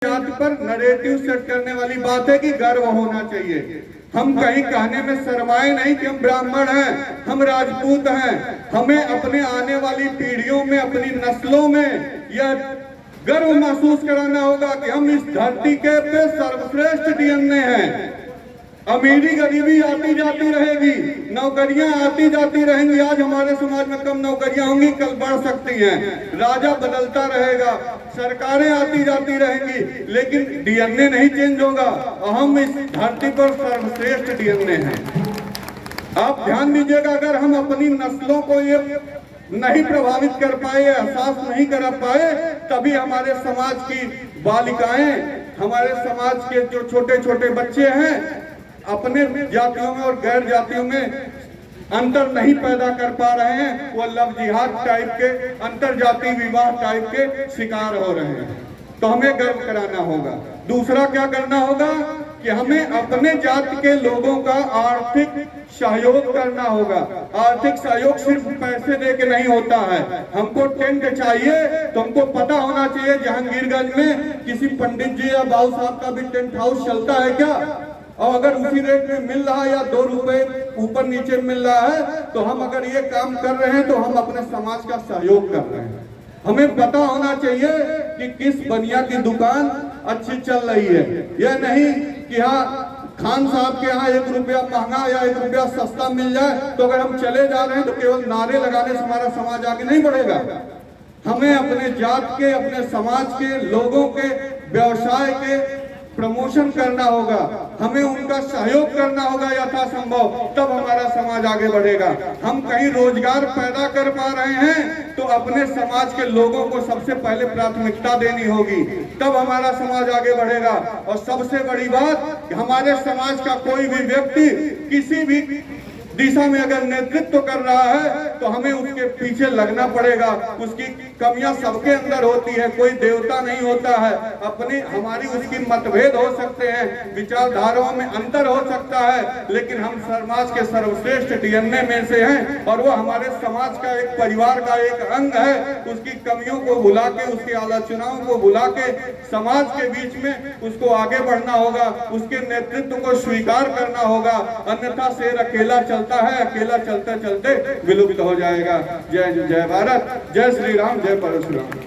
जाति पर narrative set करने वाली बात है कि गर्व होना चाहिए। हम कहीं कहने में शर्माए नहीं कि हम ब्राह्मण हैं, हम राजपूत हैं। हमें अपने आने वाली पीढ़ियों में, अपनी नस्लों में यह गर्व महसूस कराना होगा कि हम इस धरती के पे सर्वश्रेष्ठ डीएनए हैं। अमीरी गरीबी आती जाती रहेगी, नौकरियां आती जाती रहेंगी। आज हमारे समाज में कम नौकरियां होंगी, कल बढ़ सकती हैं। राजा बदलता रहेगा, सरकारें आती जाती रहेंगी, लेकिन डीएनए नहीं चेंज होगा। हम इस धरती पर सर्वश्रेष्ठ डीएनए हैं। आप ध्यान दीजिएगा, अगर हम अपनी नस्लों को ये नहीं प्रभावित कर पाए, एहसास नहीं कर पाए, तभी हमारे समाज की बालिकाएं, हमारे समाज के जो छोटे छोटे बच्चे हैं, अपने जातियों में और गैर जातियों में अंतर नहीं पैदा कर पा रहे हैं। वो लव जिहाद टाइप के, अंतर जाति विवाह टाइप के शिकार हो रहे हैं। तो हमें गर्व कराना होगा। दूसरा क्या करना होगा कि हमें अपने जाति के लोगों का आर्थिक सहयोग करना होगा। आर्थिक सहयोग सिर्फ पैसे दे के नहीं होता है। हमको टेंट चाहिए तो हमको पता होना चाहिए जहांगीरगंज में किसी पंडित जी या बाबू साहब का भी टेंट हाउस चलता है क्या, और अगर उसी रेट में मिल रहा है या 2 रुपए ऊपर नीचे मिल रहा है, तो हम अगर ये काम कर रहे हैं तो हम अपने समाज का सहयोग कर रहे हैं। हमें पता होना चाहिए कि किस बनिया की दुकान अच्छी चल रही है। यह नहीं कि हाँ खान साहब के यहाँ 1 रुपया महंगा या 1 रुपया सस्ता मिल जाए तो अगर हम चले जा रहे हैं तो केवल नारे लगाने से हमारा समाज आगे नहीं बढ़ेगा। हमें अपने जात के, अपने समाज के लोगों के व्यवसाय के प्रमोशन करना होगा, हमें उनका सहयोग करना होगा यथासंभव, तब हमारा समाज आगे बढ़ेगा। हम कहीं रोजगार पैदा कर पा रहे हैं तो अपने समाज के लोगों को सबसे पहले प्राथमिकता देनी होगी, तब हमारा समाज आगे बढ़ेगा। और सबसे बड़ी बात, हमारे समाज का कोई भी व्यक्ति किसी भी दिशा में अगर नेतृत्व कर रहा है तो हमें उसके पीछे लगना पड़ेगा। उसकी कमियां सबके अंदर होती है, कोई देवता नहीं होता है। अपनी हमारी उसकी मतभेद हो सकते हैं, विचारधाराओं में अंतर हो सकता है, लेकिन हम समाज के सर्वश्रेष्ठ डीएनए में से हैं और वो हमारे समाज का एक परिवार का एक अंग है। उसकी कमियों को भुला के, उसकी आलोचनाओं को भुला के समाज के बीच में उसको आगे बढ़ना होगा, उसके नेतृत्व को स्वीकार करना होगा। अन्यथा शेर अकेला चलता है, अकेला चलते चलते विलुप्त हो जाएगा। जय जय भारत, जय श्री राम, जय परशुराम।